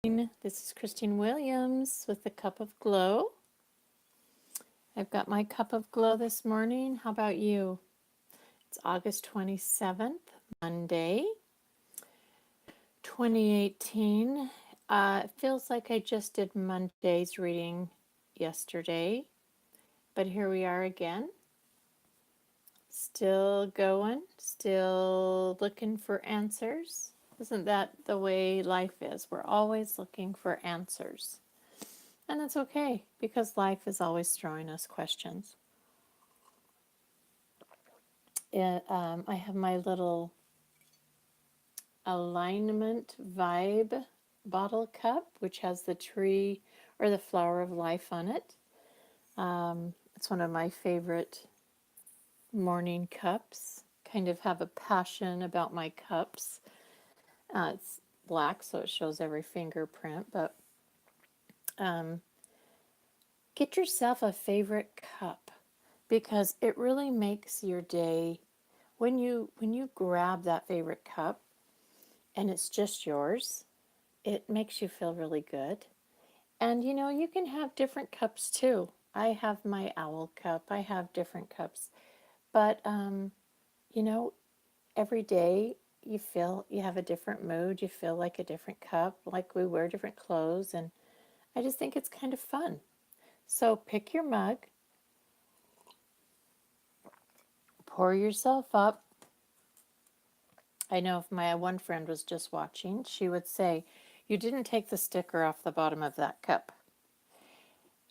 This is Christine Williams with the Cup of Glow. I've got my cup of glow this morning. How about you? It's August 27th, Monday, 2018. It feels like I just did Monday's reading yesterday, but here we are again. Still going, still looking for answers. Isn't that the way life is? We're always looking for answers. And that's okay because life is always throwing us questions. I have my little alignment vibe bottle cup, which has the tree or the flower of life on it. It's one of my favorite morning cups. Kind of have a passion about my cups. It's black, so it shows every fingerprint, but get yourself a favorite cup because it really makes your day. When you grab that favorite cup and it's just yours, it makes you feel really good. And you can have different cups too. I have my owl cup. I have different cups. But you know, every day you feel you have a different mood, you feel like a different cup, like we wear different clothes, and I just think it's kind of fun. So pick your mug, pour yourself up. I know if my one friend was just watching, she would say, "You didn't take the sticker off the bottom of that cup."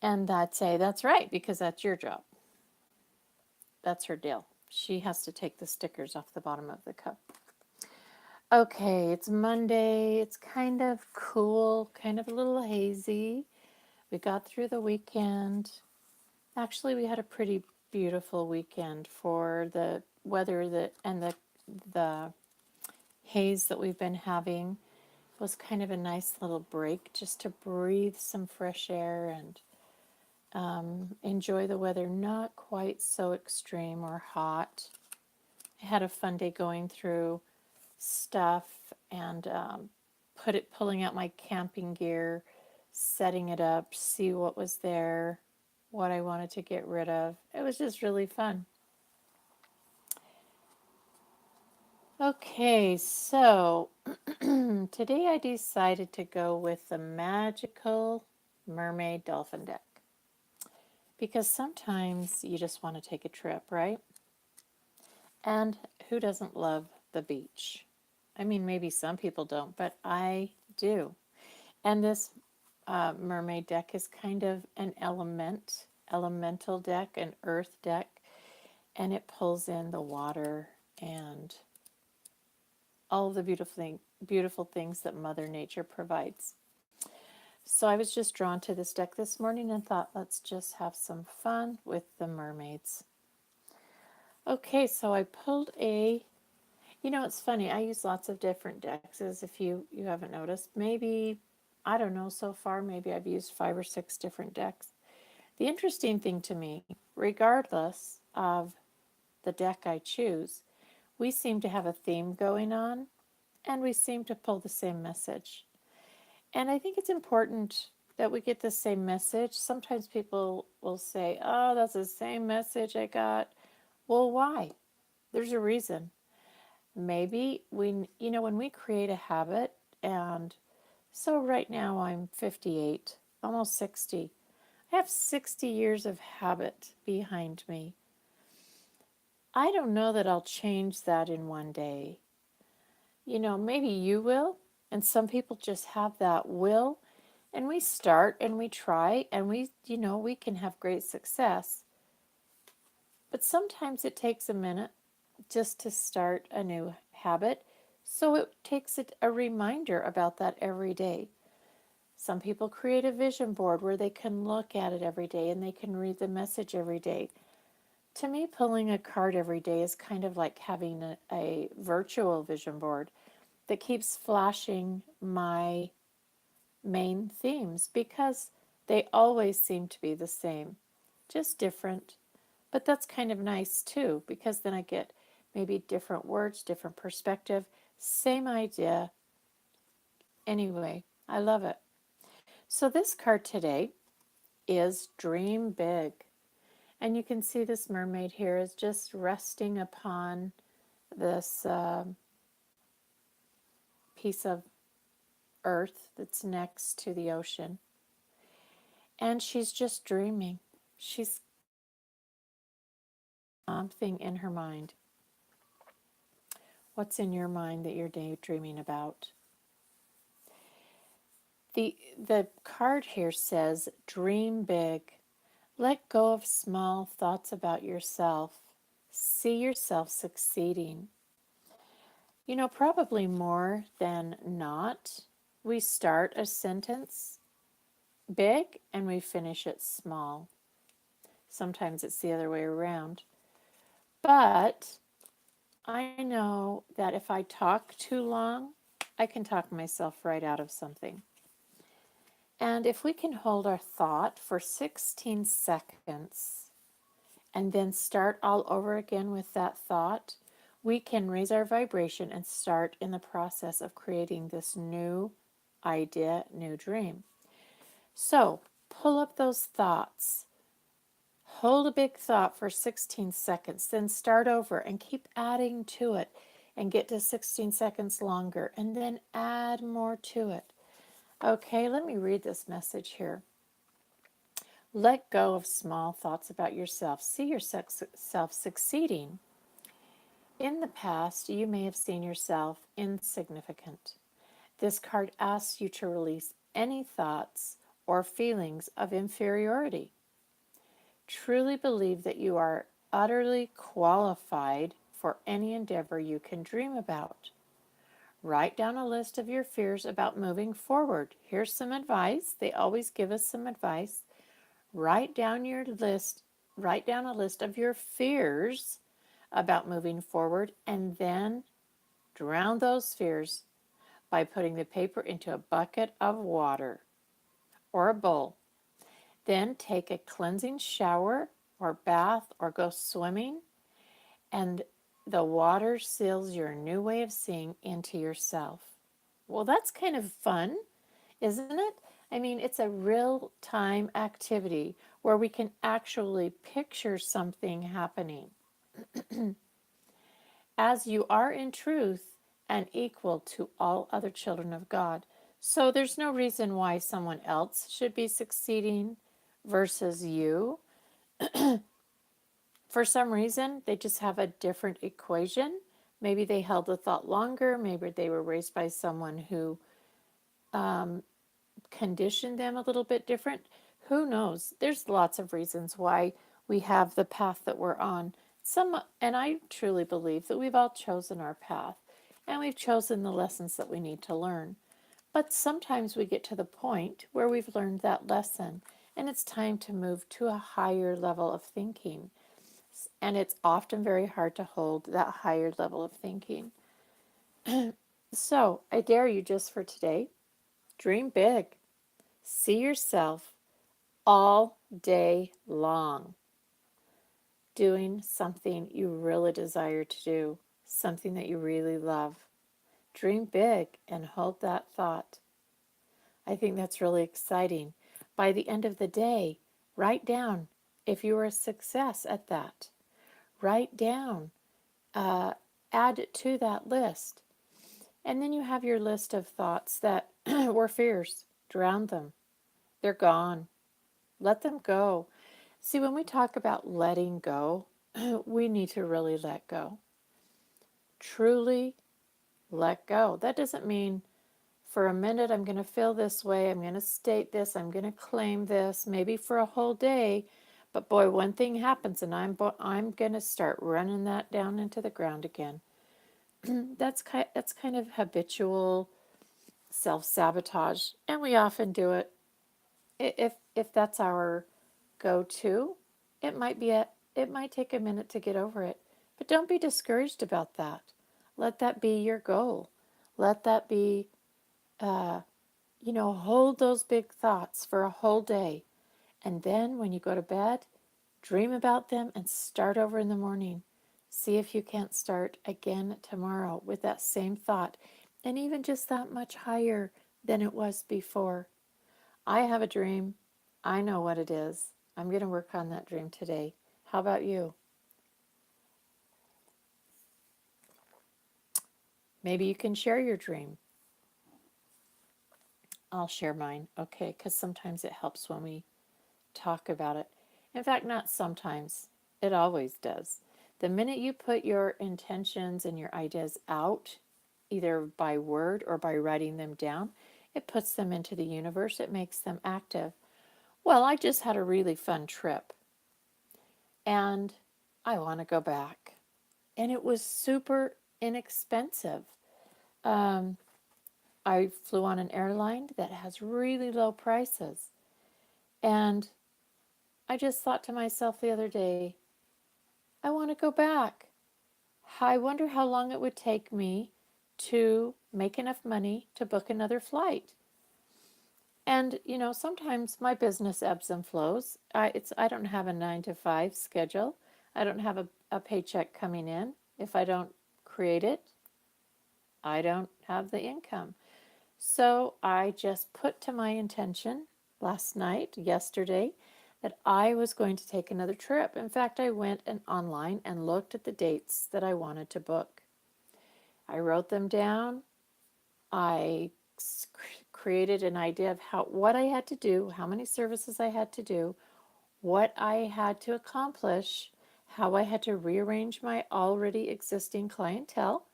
And I'd say, "That's right, because that's your job." That's her deal. She has to take the stickers off the bottom of the cup. Okay, it's Monday. It's kind of cool, kind of a little hazy. We got through the weekend. Actually, we had a pretty beautiful weekend for the weather and the haze that we've been having. It was kind of a nice little break just to breathe some fresh air and enjoy the weather, not quite so extreme or hot. I had a fun day going through stuff and pulling out my camping gear, setting it up, see what was there, what I wanted to get rid of. It was just really fun. Okay, so today I decided to go with the Magical Mermaid Dolphin deck because sometimes you just want to take a trip, right? And who doesn't love the beach? I mean, maybe some people don't, but I do. And this mermaid deck is kind of an elemental deck, an earth deck, and it pulls in the water and all of the beautiful things that Mother Nature provides. So I was just drawn to this deck this morning and thought, let's just have some fun with the mermaids. Okay, so I pulled it's funny, I use lots of different decks, as if you haven't noticed. Maybe, I don't know, so far maybe I've used 5 or 6 different decks. The interesting thing to me, regardless of the deck I choose, we seem to have a theme going on, and we seem to pull the same message. And I think it's important that we get the same message. Sometimes people will say, "Oh, that's the same message I got." Well, why? There's a reason. Maybe when we create a habit, and so right now I'm 58, almost 60. I have 60 years of habit behind me. I don't know that I'll change that in one day. Maybe you will, and some people just have that will, and we start and we try and we can have great success. But sometimes it takes a minute just to start a new habit, so it takes a reminder about that every day. Some people create a vision board where they can look at it every day and they can read the message every day. To me, pulling a card every day is kind of like having a virtual vision board that keeps flashing my main themes because they always seem to be the same, just different. But that's kind of nice too, because then I get maybe different words, different perspective, same idea. Anyway, I love it. So this card today is Dream Big. And you can see this mermaid here is just resting upon this piece of earth that's next to the ocean. And she's just dreaming. She's something in her mind. What's in your mind that you're daydreaming about? The card here says, dream big. Let go of small thoughts about yourself. See yourself succeeding. You know, probably more than not, we start a sentence big and we finish it small. Sometimes it's the other way around. But I know that if I talk too long, I can talk myself right out of something. And if we can hold our thought for 16 seconds and then start all over again with that thought, we can raise our vibration and start in the process of creating this new idea, new dream. So pull up those thoughts. Hold a big thought for 16 seconds, then start over and keep adding to it and get to 16 seconds longer and then add more to it. Okay, let me read this message here. Let go of small thoughts about yourself. See yourself succeeding. In the past, you may have seen yourself insignificant. This card asks you to release any thoughts or feelings of inferiority. Truly believe that you are utterly qualified for any endeavor you can dream about. Write down a list of your fears about moving forward. Here's some advice. They always give us some advice. Write down a list of your fears about moving forward and then drown those fears by putting the paper into a bucket of water or a bowl. Then take a cleansing shower or bath or go swimming, and the water seals your new way of seeing into yourself. Well, that's kind of fun, isn't it? I mean, it's a real time activity where we can actually picture something happening. As you are in truth and equal to all other children of God. So there's no reason why someone else should be succeeding versus you. For some reason, they just have a different equation. Maybe they held the thought longer. Maybe they were raised by someone who conditioned them a little bit different. Who knows? There's lots of reasons why we have the path that we're on. And I truly believe that we've all chosen our path and we've chosen the lessons that we need to learn. But sometimes we get to the point where we've learned that lesson and it's time to move to a higher level of thinking. And it's often very hard to hold that higher level of thinking. So I dare you just for today, dream big. See yourself all day long doing something you really desire to do, something that you really love. Dream big and hold that thought. I think that's really exciting. By the end of the day, write down if you were a success at that. Write down, add it to that list. And then you have your list of thoughts that were fears. Drown them. They're gone. Let them go. See, when we talk about letting go, we need to really let go. Truly let go. That doesn't mean for a minute I'm going to feel this way, I'm going to state this, I'm going to claim this, maybe for a whole day. But boy, one thing happens and I'm going to start running that down into the ground again. That's kind of habitual self-sabotage, and we often do it. If that's our go-to, it might take a minute to get over it. But don't be discouraged about that. Let that be your goal. Let that be, hold those big thoughts for a whole day. And then when you go to bed, dream about them and start over in the morning. See if you can't start again tomorrow with that same thought and even just that much higher than it was before. I have a dream. I know what it is. I'm going to work on that dream today. How about you? Maybe you can share your dream. I'll share mine, okay? Because sometimes it helps when we talk about it. In fact, not sometimes, it always does. The minute you put your intentions and your ideas out, either by word or by writing them down, it puts them into the universe, it makes them active. Well, I just had a really fun trip and I want to go back. And it was super inexpensive. Um, I flew on an airline that has really low prices. And I just thought to myself the other day, I want to go back. I wonder how long it would take me to make enough money to book another flight. And sometimes my business ebbs and flows. I don't have a 9 to 5 schedule. I don't have a paycheck coming in. If I don't create it, I don't have the income. So I just put to my intention yesterday, that I was going to take another trip. In fact, I went online and looked at the dates that I wanted to book. I wrote them down. I created an idea of what I had to do, how many services I had to do, what I had to accomplish, how I had to rearrange my already existing clientele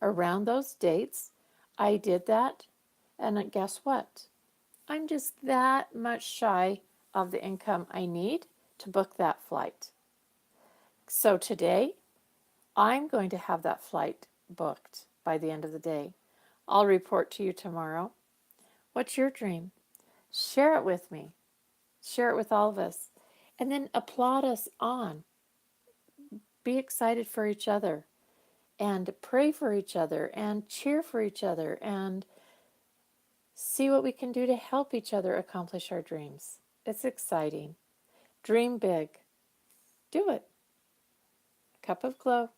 around those dates. I did that, and guess what? I'm just that much shy of the income I need to book that flight. So today, I'm going to have that flight booked by the end of the day. I'll report to you tomorrow. What's your dream? Share it with me. Share it with all of us. And then applaud us on. Be excited for each other and pray for each other and cheer for each other and see what we can do to help each other accomplish our dreams. It's exciting. Dream big. Do it. Cup of Glow.